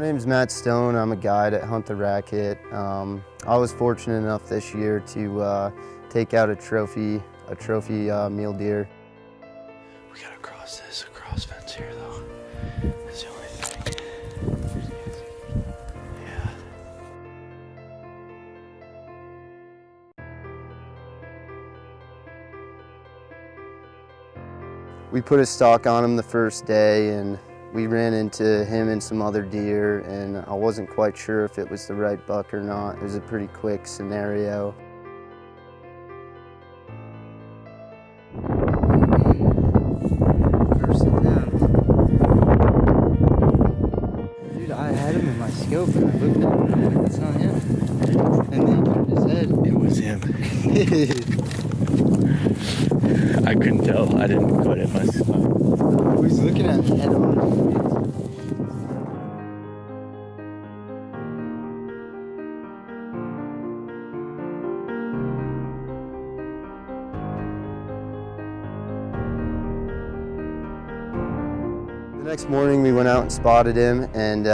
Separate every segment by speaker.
Speaker 1: My name's Matt Stone. I'm a guide at Hunt the Rackett. I was fortunate enough this year to take out a trophy mule deer.
Speaker 2: We gotta cross this fence here though. That's the only thing. Yeah.
Speaker 1: We put a stalk on him the first day, and we ran into him and some other deer, and I wasn't quite sure if it was the right buck or not. It was a pretty quick scenario.
Speaker 3: Dude, I had him in my scope and I looked at him and I'm like, that's not him. And then he turned his head.
Speaker 2: It was him. I couldn't tell. I didn't put it myself.
Speaker 3: He was looking at me head on.
Speaker 1: The next morning we went out and spotted him, and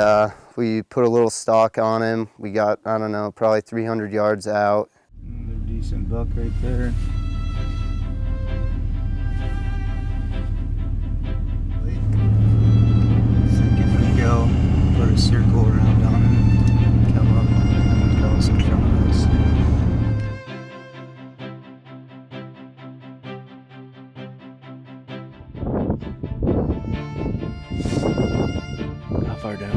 Speaker 1: we put a little stalk on him. We got, I don't know, probably 300 yards out.
Speaker 3: Another decent buck right there. I think if we go put a circle around on him, come up and tell us in front of us.
Speaker 2: How far down?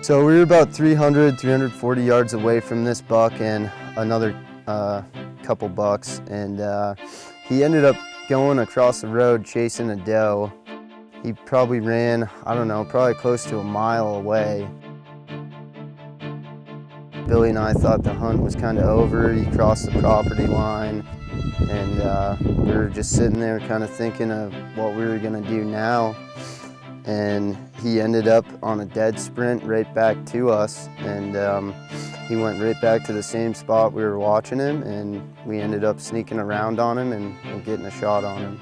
Speaker 1: So we were about 340 yards away from this buck and another couple bucks, and he ended up going across the road chasing a doe. He probably ran, I don't know, probably close to a mile away. Billy and I thought the hunt was kind of over. He crossed the property line, and we were just sitting there kind of thinking of what we were gonna do now. And he ended up on a dead sprint right back to us, and he went right back to the same spot we were watching him, and we ended up sneaking around on him and getting a shot on him.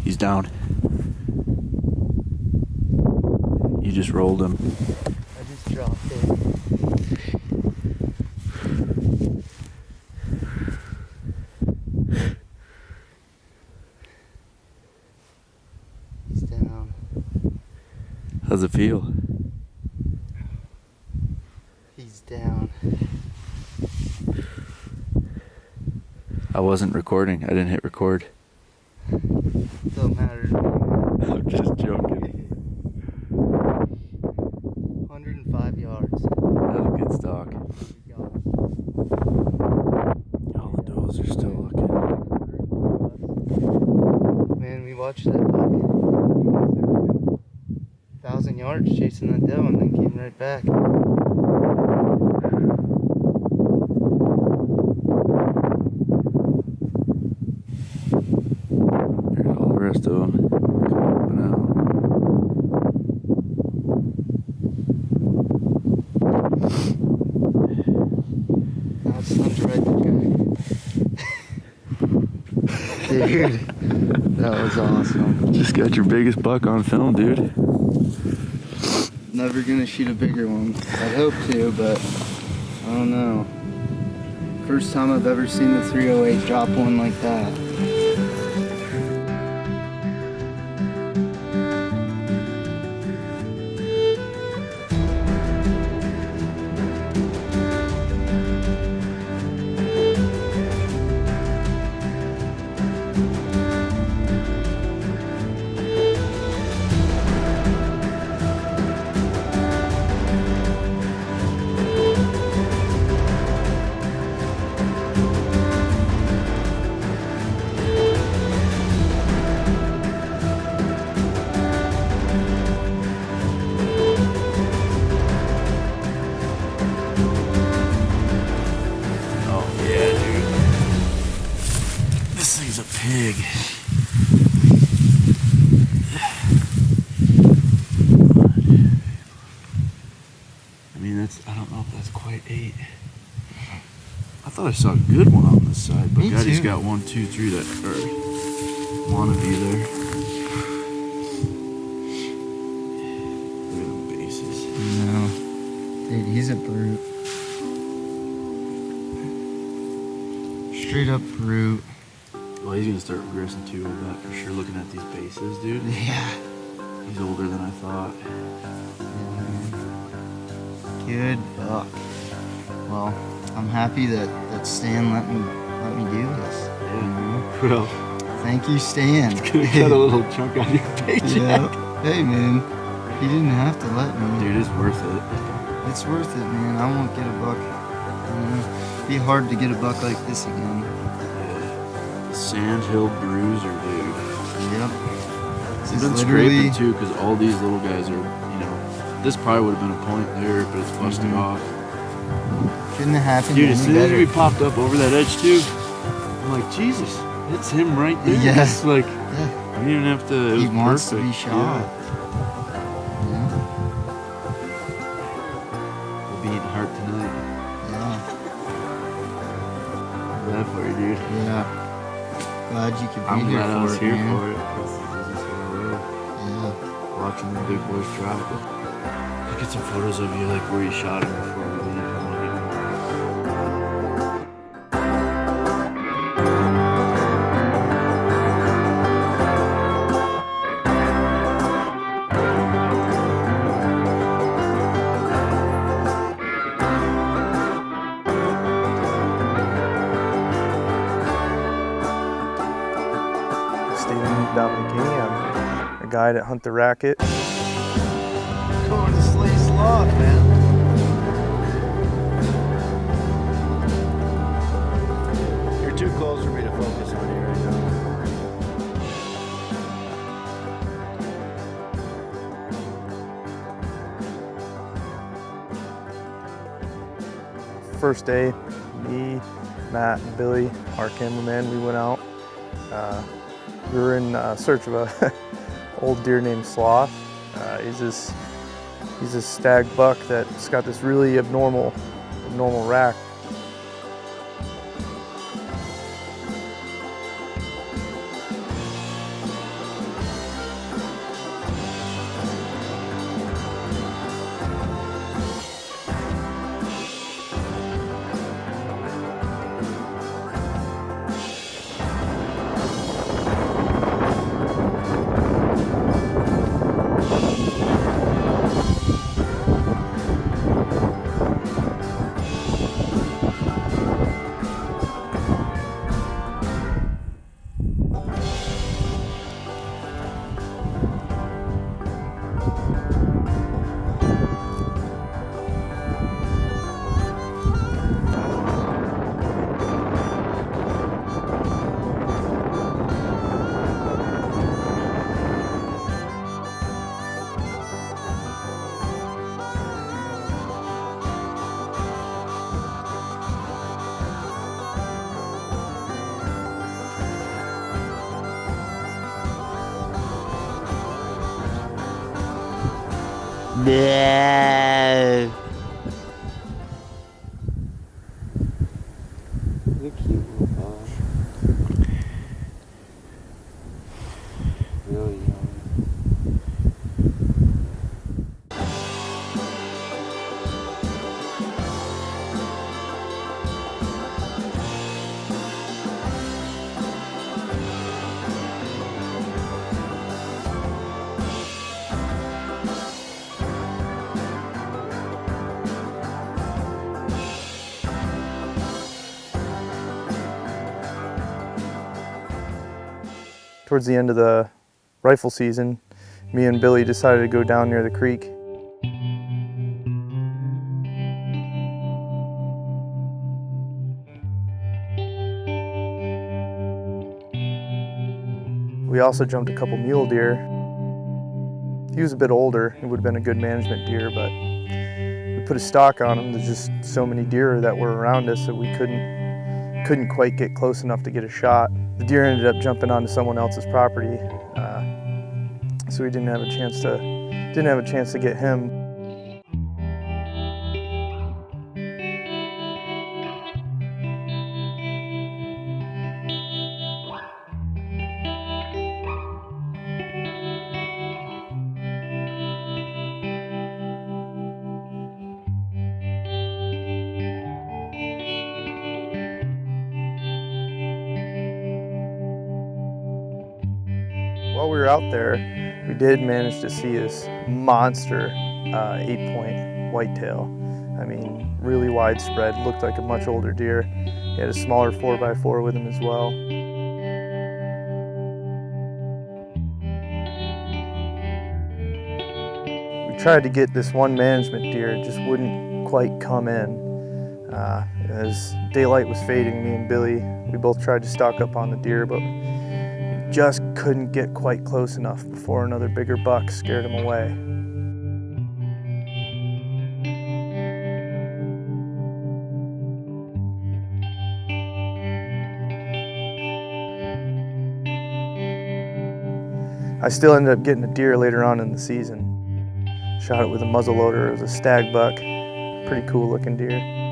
Speaker 2: He's down. You just rolled him.
Speaker 3: I just dropped it. He's down.
Speaker 2: How's it feel?
Speaker 3: He's down.
Speaker 2: I wasn't recording. I didn't hit record.
Speaker 3: Don't matter to me.
Speaker 2: I'm just joking.
Speaker 3: 105 yards.
Speaker 2: That was a good stalk.
Speaker 3: We got
Speaker 2: All the does are still looking.
Speaker 3: Man, we watched that buck. 1,000 yards chasing that doe and then came right back.
Speaker 2: There's all the rest of them coming out.
Speaker 3: Now it's time to ride the drag. Dude, that was awesome.
Speaker 2: Just got your biggest buck on film, dude.
Speaker 3: Never gonna shoot a bigger one. I'd hope to, but I don't know. First time I've ever seen the 308 drop one like that.
Speaker 2: pig. I mean, I don't know if that's quite 8. I thought I saw a good one on this side, but
Speaker 3: Me
Speaker 2: Gaddy's
Speaker 3: too.
Speaker 2: got 1, 2, 3 that wanna be there. Look at them bases.
Speaker 3: No. Dude, he's a brute. Straight up brute.
Speaker 2: Well, he's gonna start regressing too, I bet for sure. Looking at these bases, dude.
Speaker 3: Yeah.
Speaker 2: He's older than I thought.
Speaker 3: Good buck. Well, I'm happy that Stan let me do this.
Speaker 2: Yeah. Well,
Speaker 3: Thank you, Stan.
Speaker 2: gonna cut a little chunk out of your paycheck.
Speaker 3: Yeah. Hey, man. He didn't have to let me.
Speaker 2: Dude, it's worth it.
Speaker 3: It's worth it, man. I won't get a buck. It'd be hard to get a buck like this again.
Speaker 2: Yeah. Sandhill Bruiser, dude.
Speaker 3: Yep.
Speaker 2: He's been scraping too, because all these little guys are, this probably would have been a point there, but it's busting off.
Speaker 3: Couldn't have happened
Speaker 2: Dude,
Speaker 3: any
Speaker 2: as soon as
Speaker 3: better.
Speaker 2: we popped up over that edge too, I'm like, Jesus, it's him right there.
Speaker 3: Yeah.
Speaker 2: It's like,
Speaker 3: Yeah.
Speaker 2: we didn't even have to, it
Speaker 3: He
Speaker 2: was
Speaker 3: wants
Speaker 2: perfect.
Speaker 3: to be shot. Yeah.
Speaker 2: We'll be eating heart tonight.
Speaker 3: Yeah.
Speaker 2: Glad for you, dude.
Speaker 3: Yeah. Glad you could be
Speaker 2: I'm
Speaker 3: here
Speaker 2: glad I
Speaker 3: for
Speaker 2: was
Speaker 3: it,
Speaker 2: here
Speaker 3: man.
Speaker 2: for it. This is what I love.
Speaker 3: Yeah.
Speaker 2: Watching the big boys drop it. I'll get some photos of you, like where you shot him before we leave. I wanna get one.
Speaker 4: I'm a guide at Hunt the Rackett.
Speaker 3: Going to slay sloth, man.
Speaker 2: You're too close for me to focus on you right now.
Speaker 4: First day, me, Matt, and Billy, our cameraman, we went out. We were in search of a old deer named Sloth. He's this stag buck that's got this really abnormal rack.
Speaker 3: No.
Speaker 2: You're cute little dog. Really young.
Speaker 4: Towards the end of the rifle season, me and Billy decided to go down near the creek. We also jumped a couple mule deer. He was a bit older, it would have been a good management deer, but we put a stock on him. There's just so many deer that were around us that we couldn't couldn't quite get close enough to get a shot. The deer ended up jumping onto someone else's property, so we didn't have a chance to get him. While we were out there, we did manage to see this monster 8-point whitetail. I mean, really widespread, looked like a much older deer. He had a smaller 4x4 with him as well. We tried to get this one management deer, it just wouldn't quite come in. As daylight was fading, me and Billy, we both tried to stalk up on the deer, but just couldn't get quite close enough before another bigger buck scared him away. I still ended up getting a deer later on in the season. Shot it with a muzzleloader. It was a stag buck. Pretty cool looking deer.